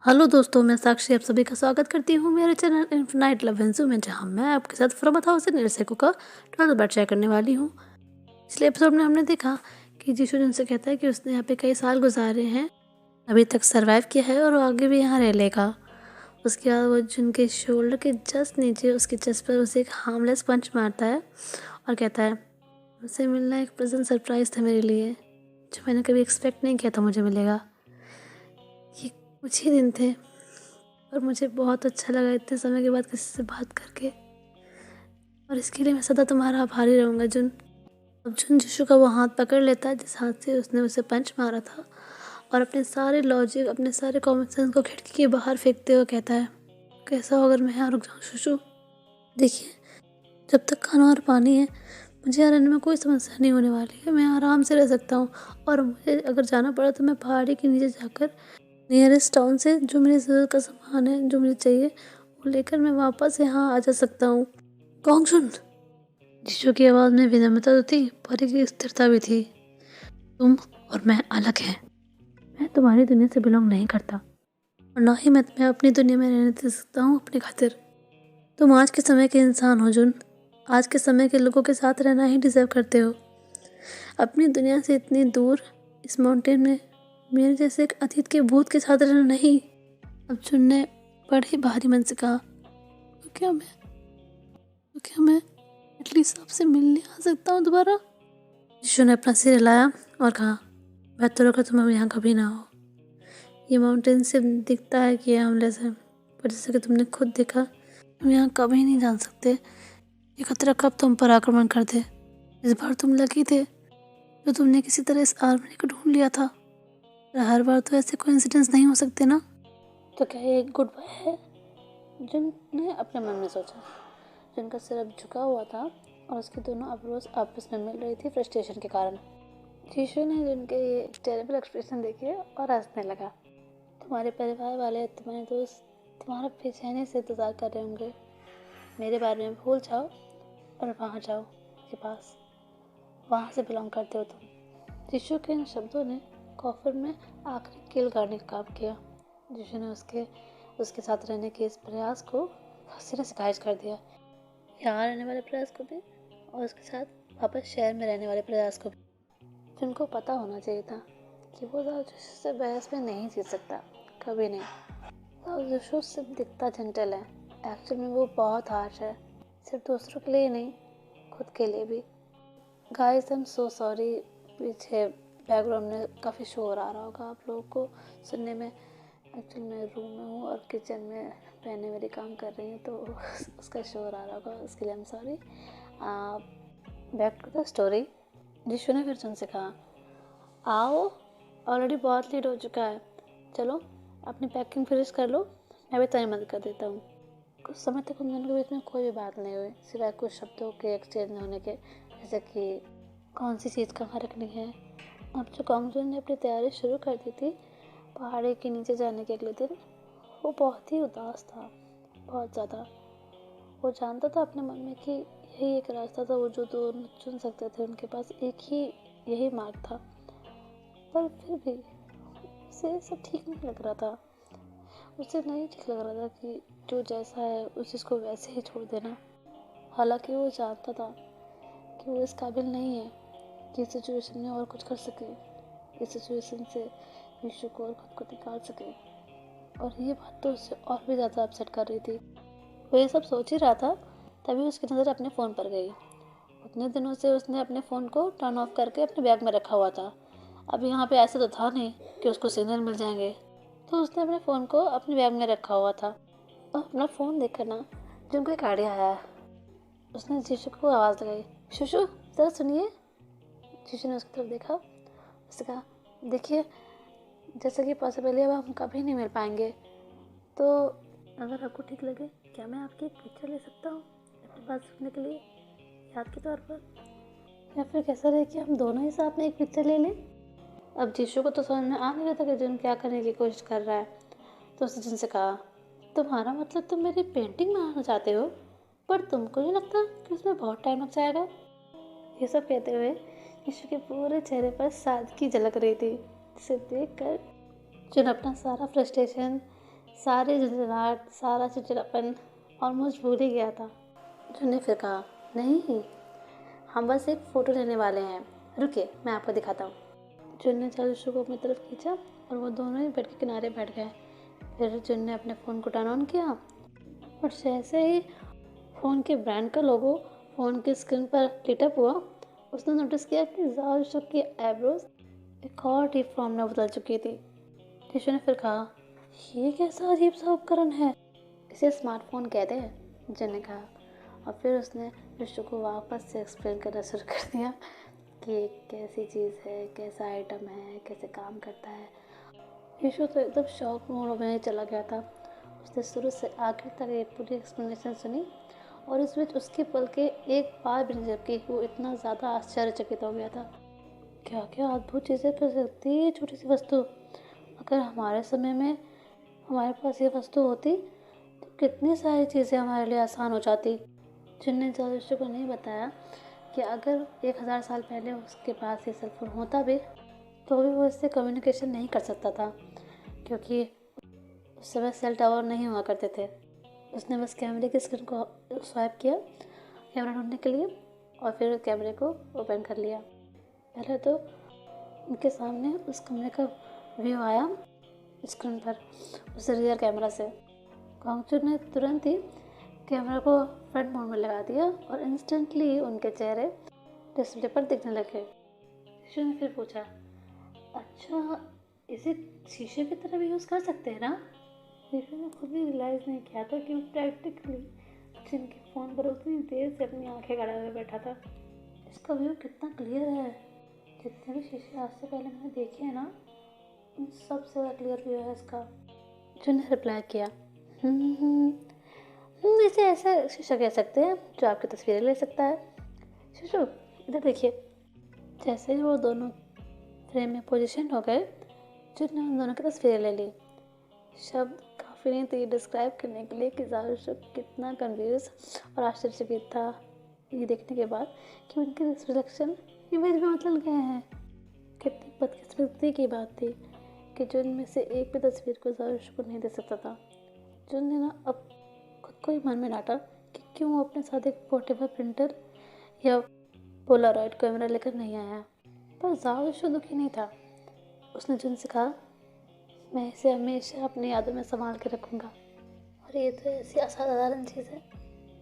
Hello दोस्तों, मैं साक्षी आप सभी का स्वागत करती हूँ मेरे चैनल इन्फिनाइट लव वेंसू में, जहाँ मैं आपके साथ फ्रॉम हाउस से निरसेको का 12th पार्ट शेयर करने वाली हूँ। पिछले एपिसोड में हमने देखा कि जीशु जिनसे कहता है कि उसने यहाँ पे कई साल गुजारे हैं, अभी तक सरवाइव किया है और वो आगे भी यहाँ रह लेगा। उसके बाद वो जिनके शोल्डर के जस्ट नीचे उसके चेस्ट पर उसे एक हार्मलेस पंच मारता है और कहता है मुझसे मिलना एक प्रेजेंट सरप्राइज था मेरे लिए, जो मैंने कभी एक्सपेक्ट नहीं किया था मुझे मिलेगा। ये कुछ ही दिन थे और मुझे बहुत अच्छा लगा इतने समय के बाद किसी से बात करके, और इसके लिए मैं सदा तुम्हारा आभारी रहूँगा जुन। अब जुन जीशु का वो हाथ पकड़ लेता है जिस हाथ से उसने उसे पंच मारा था, और अपने सारे लॉजिक, अपने सारे कॉमन सेंस को खिड़की के बाहर फेंकते हुए कहता है कैसा हो अगर मैं यहाँ रुक जाऊँ शिशु। देखिए, जब तक खाना और पानी है मुझे यहाँ रहने में कोई समस्या नहीं होने वाली है, मैं आराम से रह सकता हूँ। और मुझे अगर जाना पड़ा तो मैं पहाड़ी के नीचे जाकर नियरेस्ट टाउन से जो मेरी ज़रूरत का सामान है, जो मुझे चाहिए, वो लेकर मैं वापस यहाँ आ जा सकता हूँ। गोंगशुन, जीशु की आवाज़ में विनम्रता तो थी पर एक स्थिरता भी थी। तुम और मैं अलग हैं। मैं तुम्हारी दुनिया से बिलोंग नहीं करता और ना ही मैं तुम्हें अपनी दुनिया में रहने दे सकता हूँ अपनी खातिर। तुम आज के समय के इंसान हो जुन, आज के समय के लोगों के साथ रहना ही डिजर्व करते हो। अपनी दुनिया से इतनी दूर इस माउंटेन में मेरे जैसे एक अतीत के भूत के साथ रहना नहीं। अब जुन ने बड़े भारी मन से कहा तो क्या मैं एटलीस्ट आपसे मिलने आ सकता हूँ दोबारा। यीशु ने अपना सिर हिलाया और कहा बेहतर होगा तुम अब यहाँ कभी ना हो। ये माउंटेन से दिखता है कि ये हार्मलेस है, पर जैसे कि तुमने खुद देखा तुम यहाँ कभी नहीं जान सकते ये खतरा कब तुम पर आक्रमण कर दे। इस बार तुम लकी थे जो तुमने किसी तरह इस आर्मरी को ढूंढ लिया था, पर हर बार तो ऐसे कोइंसिडेंस नहीं हो सकते ना। तो क्या ये एक गुड बाय है, जिनने अपने मन में सोचा। जिनका सिर अब झुका हुआ था और उसकी दोनों अब्रोज आपस में मिल रही थी फ्रस्ट्रेशन के कारण। जीशु ने जिनके ये टेरेबल एक्सप्रेशन देखे और हंसने लगा। तुम्हारे परिवार वाले, तुम्हारे दोस्त तुम्हारा बेचैनी से इंतज़ार कर रहे होंगे। मेरे बारे में भूल जाओ और वहाँ जाओ के पास, वहाँ से बिलोंग करते हो तुम। जीशु के इन शब्दों ने कॉफर में आखिरी कील गाड़ने का काम किया। जीशु ने उसके साथ रहने के इस प्रयास को सिरे से खारिज कर दिया, यहाँ रहने वाले प्रयास को भी और उसके साथ वापस शहर में रहने वाले प्रयास को भी। जिनको पता होना चाहिए था कि वो जीशु से बहस में नहीं जीत सकता, कभी नहीं। जीशु सिर्फ दिखता जेंटल है, एक्चुअल में वो बहुत हार्श है, सिर्फ दूसरों के लिए नहीं खुद के लिए भी। Guys I am so sorry, पीछे बैकग्राउंड में काफ़ी शोर आ रहा होगा आप लोगों को सुनने में। एक्चुअली मैं रूम में हूँ और किचन में बहनें मेरी काम कर रही हैं, तो उसका शोर आ रहा होगा, उसके लिए I am sorry. Back to the story. Jishu ने फिर उनसे कहा आओ, ऑलरेडी बहुत लेट हो चुका है, चलो अपनी पैकिंग फिनिश कर लो, मैं भी तुम्हें मदद कर देता हूँ। कुछ समय तक उन दोनों के बीच में कोई भी बात नहीं हुई सिवाय कुछ शब्दों के एक्सचेंज होने के, जैसे कि कौन सी चीज़ कहाँ रखनी है। अब जो गोंगजुन ने अपनी तैयारी शुरू कर दी थी पहाड़ी के नीचे जाने के अगले दिन, वो बहुत ही उदास था, बहुत ज़्यादा। वो जानता था अपने मन में कि यही एक रास्ता था वो जो दोनों चुन सकते थे, उनके पास एक ही यही मार्ग था, पर फिर भी उसे सब ठीक नहीं लग रहा था। उसे नहीं ठीक लग रहा था कि जो जैसा है उस चीज़ को वैसे ही छोड़ देना। हालांकि वो जानता था कि वो इस काबिल नहीं है कि इस सिचुएशन में और कुछ कर सके, इस सिचुएशन से यीशु को और खुद को निकाल सके। और ये बात तो उसे और भी ज़्यादा अपसेट कर रही थी। वो ये सब सोच ही रहा था, तभी उसकी नज़र अपने फ़ोन पर गई। उतने दिनों से उसने अपने फ़ोन को टर्न ऑफ करके अपने बैग में रखा हुआ था। अब यहाँ पे ऐसा तो था नहीं कि उसको सिग्नल मिल जाएंगे, तो उसने अपने फ़ोन को अपने बैग में रखा हुआ था। और अपना फ़ोन देखकर ना जिनको एक आइडिया आया, उसने जीशु को आवाज़ लगाई, शुशु ज़रा सुनिए। जीशु ने उसकी तरफ देखा, उसने कहा देखिए, जैसे कि पॉसिबली अब हम कभी नहीं मिल पाएंगे, तो अगर आपको ठीक लगे क्या मैं आपकी एक पिक्चर ले सकता हूँ अपने पास रखने के लिए, याद के तौर पर, या फिर कैसा रहे कि हम दोनों ही साथ में एक पिक्चर ले लें। अब जीशु को तो समझ में आ नहीं रहा था कि जिन क्या करने की कोशिश कर रहा है, तो उसने जिनसे कहा तुम्हारा मतलब तुम मेरी पेंटिंग बनाना चाहते हो, पर तुमको नहीं लगता कि उसमें बहुत टाइम लग जाएगा। ये सब कहते हुए यीशु के पूरे चेहरे पर सादगी झलक रही थी, जिसे देखकर जिन अपना सारा फ्रस्ट्रेशन सारे झंझनाहट, सारा चिड़चिड़ापन ऑलमोस्ट भूल ही गया था। जुन ने फिर कहा, नहीं, हम बस एक फ़ोटो लेने वाले हैं, रुकिए मैं आपको दिखाता हूँ। जुन ने चारुशु को अपनी तरफ खींचा और वो दोनों ही बेड के किनारे बैठ गए। फिर जुन ने अपने फ़ोन को टर्न ऑन किया और जैसे ही फ़ोन के ब्रांड का लोगो फ़ोन की स्क्रीन पर लिटअप हुआ, उसने नोटिस किया कि चारुशु की आईब्रोज एक और डीप फॉर्म में बदल चुकी थी। टिशु ने फिर कहा, ये कैसा अजीब सा उपकरण है? इसे स्मार्टफोन कहते हैं, जिन ने कहा। और फिर उसने टिशु को वापस से एक्सप्लेन करना शुरू कर दिया कि ये कैसी चीज़ है, कैसा आइटम है, कैसे काम करता है। टिशु तो एकदम शॉक मोड में चला गया था। उसने शुरू से आखिर तक ये पूरी एक्सप्लेनेशन सुनी और इस बीच उसके पल के एक बार भी नहीं झपकी। वो इतना ज़्यादा आश्चर्यचकित हो गया था। क्या क्या अद्भुत चीज़ें कर सकती है ये छोटी सी वस्तु। अगर हमारे समय में हमारे पास ये वस्तु होती तो कितनी सारी चीज़ें हमारे लिए आसान हो जाती। जिनने चारुशु को नहीं बताया कि अगर 1000 साल पहले उसके पास ये सेलफोन होता भी तो भी वो इससे कम्युनिकेशन नहीं कर सकता था, क्योंकि उस समय सेल टावर नहीं हुआ करते थे। उसने बस कैमरे की स्क्रीन को स्वाइप किया कैमरा ढूंढने के लिए और फिर कैमरे को ओपन कर लिया। पहले तो उनके सामने उस कमरे का व्यू आया स्क्रीन पर उस रियर कैमरा से। कांगचू ने तुरंत ही कैमरा को फ्रंट मोड में लगा दिया और इंस्टेंटली उनके चेहरे डिस्प्ले पर दिखने लगे। टिशु ने फिर पूछा, अच्छा, इसे शीशे की तरह भी यूज़ कर सकते हैं ना? टिशु ने खुद भी रियलाइज़ नहीं किया था कि वो प्रैक्टिकली जिनके फ़ोन पर उतनी देर से अपनी आंखें गड़े हुए बैठा था। इसका व्यू कितना क्लियर है। जितने भी शीशे आज से पहले मैंने देखे हैं ना, उन सबसे ज़्यादा क्लियर व्यू है इसका। जुन ने रिप्लाई किया, इसे ऐसा शीशा कह सकते हैं जो आपकी तस्वीरें ले सकता है। शीशु, इधर देखिए। जैसे ही वो दोनों फ्रेम में पोजीशन हो गए, जुन ने उन दोनों की तस्वीरें ले ली। शब्द काफ़ी नहीं थे डिस्क्राइब करने के लिए कि चारुशु कितना कन्फ्यूज और आश्चर्यचकित था ये देखने के बाद कि उनके रिफ्लेक्शन इमेज में बदल गए हैं। कितनी बदकिस्मती की बात थी कि जुन में से एक भी तस्वीर को चारुशु को नहीं दे सकता था। जुन ने ना अब खुद को ही मन में डांटा कि क्यों वो अपने साथ एक पोर्टेबल प्रिंटर या पोलारॉइड कैमरा लेकर नहीं आया। पर चारुशु दुखी नहीं था। उसने जुन से कहा, मैं इसे हमेशा अपनी यादों में संभाल के रखूँगा। और ये तो ऐसी असाधारण चीज़ है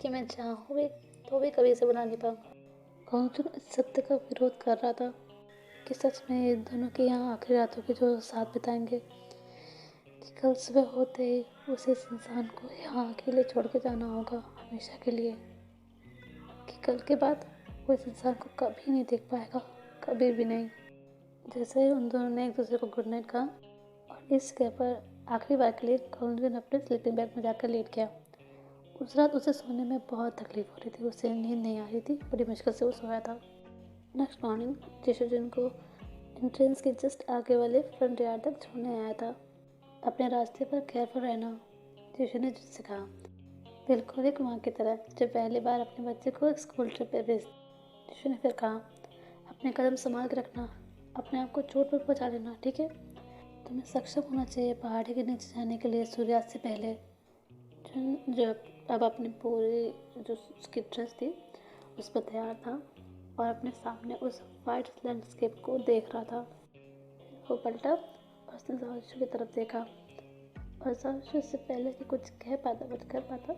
कि मैं चाहूँ भी तो भी कभी इसे बना नहीं पाऊँगा। कांगचू इस सत्य का विरोध कर रहा था कि सच में ये दोनों के यहाँ आखिरी रातों के जो साथ बिताएंगे कि कल सुबह होते ही उसे इस इंसान को यहाँ अकेले छोड़ के जाना होगा हमेशा के लिए, कि कल के बाद वो इस इंसान को कभी नहीं देख पाएगा, कभी भी नहीं। जैसे ही उन दोनों ने एक दूसरे को गुड नाइट कहा और इस जगह पर आखिरी बार के लिए कांगचू अपने स्लीपिंग बैग में जाकर लेट गया। उस रात उसे सोने में बहुत तकलीफ हो रही थी। उसे नींद नहीं आ रही थी, बड़ी मुश्किल से वो सोया था। नेक्स्ट मॉर्निंग टिशु जुन को एंट्रेंस के जस्ट आगे वाले फ्रंट यार्ड तक छोड़ने आया था। अपने रास्ते पर केयरफुल रहना, टिशु ने जुन से कहा, बिल्कुल एक माँ की तरह जो पहली बार अपने बच्चे को स्कूल ट्रिप पे भेज। टिशु ने फिर कहा, अपने कदम संभाल के रखना, अपने आप को चोट पर पहुँचा लेना, ठीक है? तुम्हें सक्षम होना चाहिए पहाड़ी के नीचे जाने के लिए सूर्यास्त से पहले। जो अब अपनी पूरी जो उसकी ड्रेस थी उस पर तैयार था और अपने सामने उस वाइट लैंडस्केप को देख रहा था। वो पलटा और उसने चारुशु की तरफ देखा और चारुशु इससे पहले कि कुछ कह पाता कुछ कर पाता,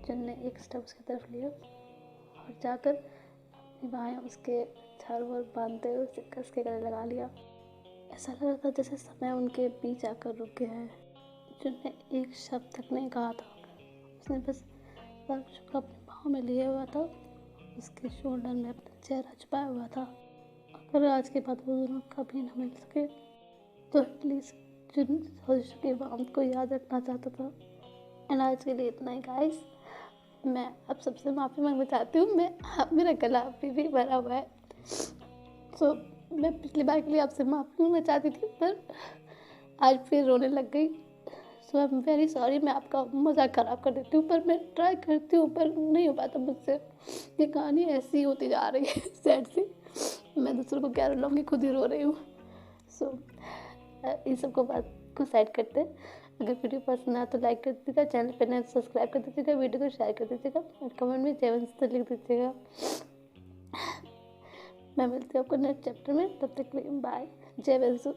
जुन ने एक स्टेप उसकी तरफ लिया और जाकर अपनी बाहें उसके चारों ओर बांधते हुए उसे कस के गले लगा लिया। ऐसा लग रहा था जैसे समय उनके बीच आकर रुक गया है। जुन ने एक शब्द तक नहीं कहा था। उसने बस चारुशु को अपने बाहों में लिया हुआ था, उसके शोल्डर में अपना चेहरा छुपाया हुआ था। अगर आज के बाद वो दोनों कभी न मिल सके तो एटलीस्ट जुन चारुशु की वार्मथ को याद रखना चाहता था। एंड आज के लिए इतना ही गाइस। मैं अब सबसे माफ़ी मांगना चाहती हूँ। मेरा गला अभी भी भरा हुआ है। सो मैं पिछली बार के लिए आपसे माफ़ी मांगना चाहती थी पर आज फिर रोने लग गई। सो आई एम वेरी सॉरी। मैं आपका मज़ाक ख़राब कर देती हूँ पर मैं ट्राई करती हूँ पर नहीं हो पाता मुझसे। ये कहानी ऐसी होती जा रही है सैड सी। मैं दूसरों को क्या रुलाऊंगी, खुद ही रो रही हूँ। सो इन सब को बात को साइड करते अगर वीडियो पसंद आया तो लाइक कर दीजिएगा, चैनल पर नए तो सब्सक्राइब कर दीजिएगा, वीडियो को शेयर कर दीजिएगा और कमेंट में जय वंश लिख दीजिएगा। मैं मिलती हूँ आपको नेक्स्ट चैप्टर में, तब तक के लिए बाय। जय वंश।